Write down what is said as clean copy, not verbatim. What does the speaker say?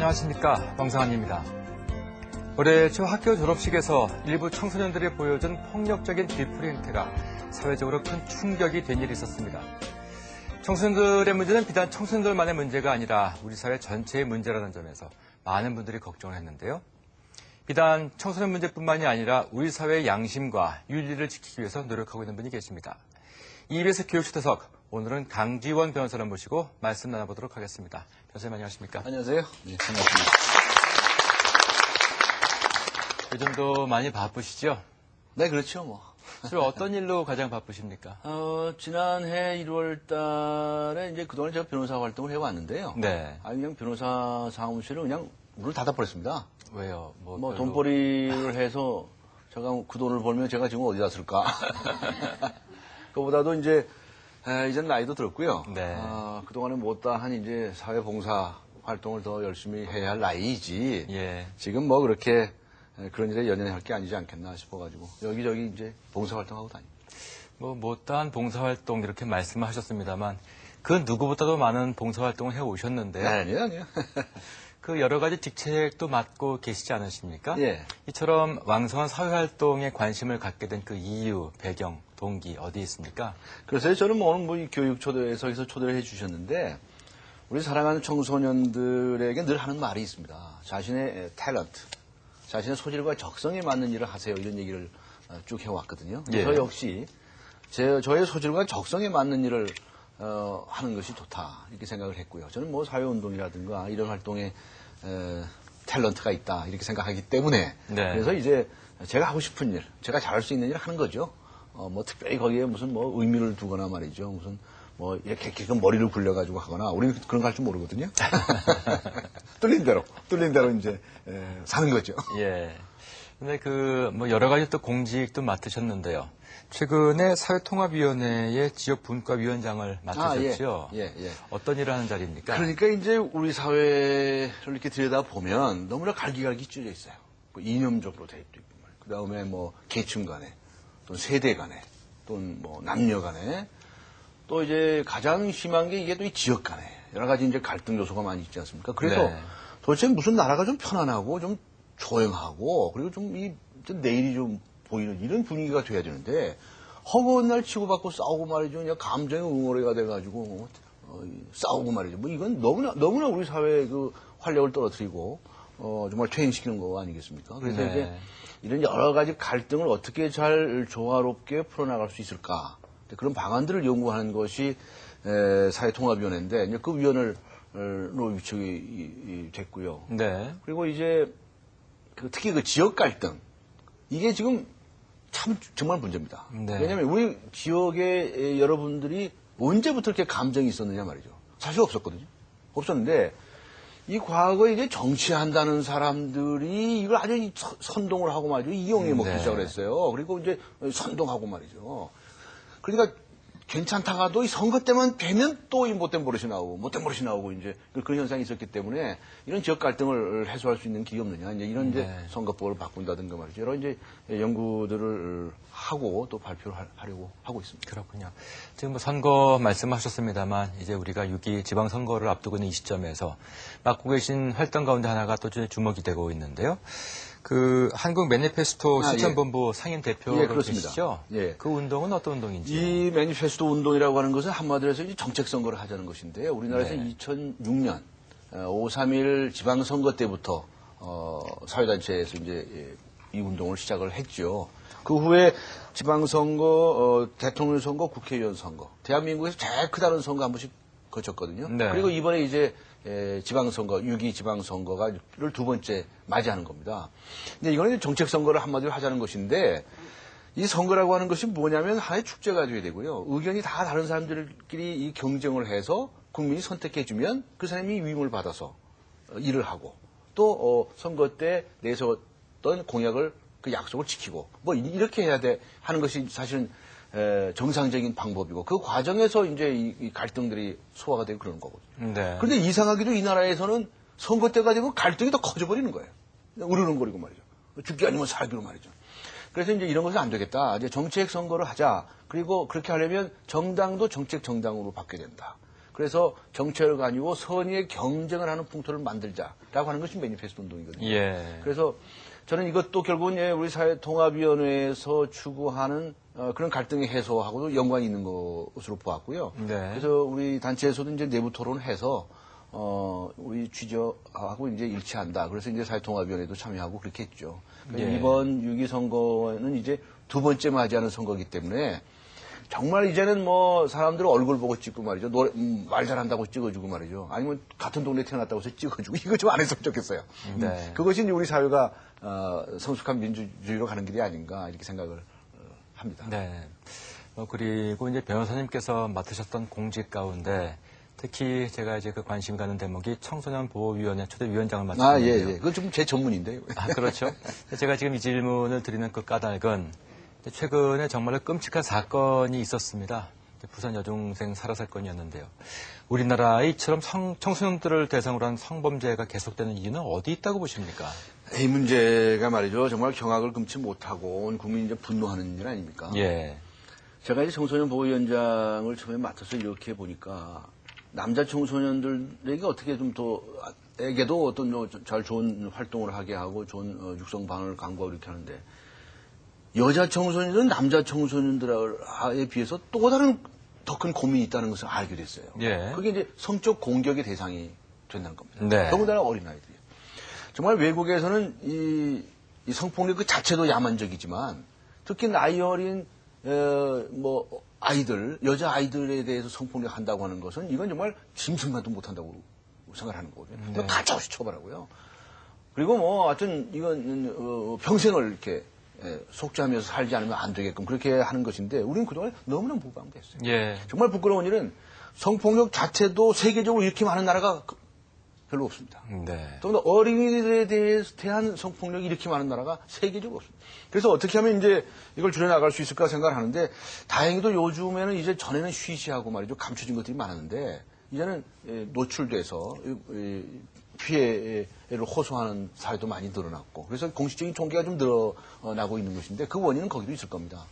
안녕하십니까, 왕상환입니다. 올해 초 학교 졸업식에서 일부 청소년들이 보여준 폭력적인 뒤풀이 행태가 사회적으로 큰 충격이 된 일이 있었습니다. 청소년들의 문제는 비단 청소년들만의 문제가 아니라 우리 사회 전체의 문제라는 점에서 많은 분들이 걱정을 했는데요. 비단 청소년 문제뿐만이 아니라 우리 사회의 양심과 윤리를 지키기 위해서 노력하고 있는 분이 계십니다. EBS 교육초대석, 오늘은 강지원 변호사를 모시고 말씀 나눠보도록 하겠습니다. 변호사님 안녕하십니까? 안녕하세요. 네, 반갑습니다. 요즘도 많이 바쁘시죠? 네, 그렇죠, 뭐. 주로 어떤 일로 가장 바쁘십니까? 지난해 1월 달에 이제 그동안 제가 변호사 활동을 해왔는데요. 네. 그냥 변호사 사무실을 그냥 문을 닫아버렸습니다. 왜요? 뭐 돈벌이를 해서 제가 그 돈을 벌면 제가 지금 어디다 쓸까? 그보다도 이제 이젠 나이도 들었고요. 네. 그동안에 못다한 이제 사회봉사 활동을 더 열심히 해야 할 나이이지. 예. 지금 뭐 그렇게 그런 일에 연연할 게 아니지 않겠나 싶어가지고 여기저기 이제 봉사활동하고 다닙니다. 뭐 못다한 봉사활동 이렇게 말씀을 하셨습니다만 그 누구보다도 많은 봉사활동을 해오셨는데요. 아니요. 그 여러 가지 직책도 맡고 계시지 않으십니까? 예. 이처럼 왕성한 사회활동에 관심을 갖게 된 그 이유, 배경, 동기 어디에 있습니까? 그래서 저는 뭐 오늘 뭐 이 교육 초대에서 초대를 해주셨는데 우리 사랑하는 청소년들에게 늘 하는 말이 있습니다. 자신의 탤런트, 자신의 소질과 적성에 맞는 일을 하세요. 이런 얘기를 쭉 해왔거든요. 예. 저 역시 저의 소질과 적성에 맞는 일을 하는 것이 좋다 이렇게 생각을 했고요. 저는 뭐 사회운동이라든가 이런 활동에 탤런트가 있다 이렇게 생각하기 때문에 네. 그래서 이제 제가 하고 싶은 일, 제가 잘할 수 있는 일을 하는 거죠. 뭐 특별히 거기에 무슨 뭐 의미를 두거나 말이죠. 무슨 뭐 이렇게 머리를 굴려가지고 하거나 우리는 그런 거 할 줄 모르거든요. 뚫린 대로 이제 사는 거죠. 예. 근데 뭐 여러 가지 또 공직도 맡으셨는데요. 최근에 사회통합위원회의 지역분과위원장을 맡으셨죠. 예. 어떤 일을 하는 자리입니까? 그러니까 이제 우리 사회를 이렇게 들여다보면 너무나 갈기갈기 찢어져 있어요. 그 이념적으로 돼 있고, 그 다음에 뭐 계층 간에, 또 세대 간에, 또 뭐 남녀 간에, 또 이제 가장 심한 게 이게 또 이 지역 간에 여러 가지 이제 갈등 요소가 많이 있지 않습니까? 그래서 네. 도대체 무슨 나라가 좀 편안하고 좀 조용하고 그리고 좀 내일이 좀 보이는 이런 분위기가 돼야 되는데 허구한 날 치고받고 싸우고 말이죠. 그냥 감정의 응어리가 돼가지고 싸우고 말이죠. 뭐 이건 너무나 우리 사회의 그 활력을 떨어뜨리고 정말 퇴행시키는 거 아니겠습니까? 그래서 네. 이제 이런 여러 가지 갈등을 어떻게 잘 조화롭게 풀어나갈 수 있을까? 그런 방안들을 연구하는 것이 사회통합위원회인데 이제 그 위원으로 위촉이 됐고요. 네. 그리고 이제 특히 그 지역 갈등 이게 지금 참 정말 문제입니다. 네. 왜냐하면 우리 지역의 여러분들이 언제부터 이렇게 감정이 있었느냐 말이죠. 사실 없었거든요. 없었는데 이 과거에 이제 정치한다는 사람들이 이걸 아주 선동을 하고 말이죠. 이용해 먹기 네. 시작을 했어요. 그리고 이제 선동하고 말이죠. 그러니까 괜찮다가도 이 선거 때만 되면 또 이 못된 버릇이 나오고 이제 그런 현상이 있었기 때문에 이런 지역 갈등을 해소할 수 있는 길이 없느냐. 이제 이런 이제 네. 선거법을 바꾼다든가 말이죠. 여러 이제 연구들을 하고 또 발표를 하려고 하고 있습니다. 그렇군요. 지금 뭐 선거 말씀하셨습니다만 이제 우리가 6.2 지방선거를 앞두고 있는 이 시점에서 맡고 계신 활동 가운데 하나가 또 주목이 되고 있는데요. 그 한국 매니페스토 실천본부 상임 대표로 그렇습니다. 계시죠? 예. 그 운동은 어떤 운동인지? 이 매니페스토 운동이라고 하는 것은 한마디로 해서 정책 선거를 하자는 것인데요. 우리나라에서 네. 2006년 5.3일 지방선거 때부터 사회단체에서 이제 이 운동을 시작을 했죠. 그 후에 지방선거, 대통령 선거, 국회의원 선거, 대한민국에서 제일 크다는 선거 한 번씩 거쳤거든요. 네. 그리고 이번에 이제 지방선거, 6.2 지방선거를 두 번째 맞이하는 겁니다. 근데 이거는 정책 선거를 한마디로 하자는 것인데 이 선거라고 하는 것이 뭐냐면 하나의 축제가 돼야 되고요. 의견이 다 다른 사람들끼리 이 경쟁을 해서 국민이 선택해주면 그 사람이 위임을 받아서 일을 하고 또 선거 때 내세웠던 공약을 그 약속을 지키고 뭐 이렇게 해야 돼 하는 것이 사실은 정상적인 방법이고 그 과정에서 이제 이 갈등들이 소화가 되고 그러는 거거든요. 네. 그런데 이상하게도 이 나라에서는 선거 때가 되면 갈등이 더 커져버리는 거예요. 으르렁거리고 말이죠. 죽기 아니면 살기로 말이죠. 그래서 이제 이런 것은 안 되겠다. 이제 정책 선거를 하자. 그리고 그렇게 하려면 정당도 정책 정당으로 바뀌어야 된다. 그래서 정책을 가지고 선의의 경쟁을 하는 풍토를 만들자라고 하는 것이 매니페스토 운동이거든요. 예. 그래서 저는 이것도 결국은 우리 사회통합위원회에서 추구하는 그런 갈등의 해소하고도 연관이 있는 것으로 보았고요. 네. 그래서 우리 단체에서도 이제 내부 토론해서 우리 취지하고 이제 일치한다. 그래서 이제 사회통합위원회도 참여하고 그렇게 했죠. 그러니까 예. 이번 6.2 선거는 이제 두 번째 맞이하는 선거이기 때문에 정말 이제는 뭐 사람들 얼굴 보고 찍고 말이죠. 말 잘한다고 찍어주고 말이죠. 아니면 같은 동네 태어났다고 해서 찍어주고 이거 좀 안 했으면 좋겠어요. 네. 그것이 이제 우리 사회가 성숙한 민주주의로 가는 길이 아닌가 이렇게 생각을 합니다. 네. 그리고 이제 변호사님께서 맡으셨던 공직 가운데 특히 제가 이제 그 관심 가는 대목이 청소년 보호위원회 초대위원장을 맡으셨는데요. 예. 그건 좀 제 전문인데요. 아, 그렇죠. 제가 지금 이 질문을 드리는 그 까닭은 최근에 정말로 끔찍한 사건이 있었습니다. 부산 여중생 살해 사건이었는데요. 우리나라에 이처럼 청소년들을 대상으로 한 성범죄가 계속되는 이유는 어디 있다고 보십니까? 이 문제가 말이죠. 정말 경악을 금치 못하고 온 국민이 이제 분노하는 일 아닙니까? 예. 제가 이제 청소년 보호위원장을 처음에 맡아서 이렇게 보니까 남자 청소년들에게 어떻게 좀 더 에게도 어떤 잘 좋은 활동을 하게 하고 좋은 육성 방을 강구하고 이렇게 하는데 여자 청소년들은 남자 청소년들에 비해서 또 다른 더 큰 고민이 있다는 것을 알게 됐어요. 예. 그게 이제 성적 공격의 대상이 된다는 겁니다. 네. 더군다나 어린아이들이. 정말 외국에서는 이 성폭력 그 자체도 야만적이지만 특히 나이 어린 아이들, 여자 아이들에 대해서 성폭력 한다고 하는 것은 이건 정말 짐승만도 못한다고 생각하는 거거든요. 네. 가차없이 처벌하고요. 그리고 하여튼 이건 평생을 이렇게 속죄하면서 살지 않으면 안 되게끔 그렇게 하는 것인데 우리는 그동안 너무나 무방비했어요. 예. 정말 부끄러운 일은 성폭력 자체도 세계적으로 이렇게 많은 나라가 별로 없습니다. 네. 또 어린이들에 대한 성폭력이 이렇게 많은 나라가 세계적으로 없습니다. 그래서 어떻게 하면 이제 이걸 줄여나갈 수 있을까 생각을 하는데 다행히도 요즘에는 이제 전에는 쉬쉬하고 말이죠. 감춰진 것들이 많았는데 이제는 노출돼서 피해를 호소하는 사례도 많이 늘어났고 그래서 공식적인 통계가 좀 늘어나고 있는 것인데 그 원인은 거기도 있을 겁니다.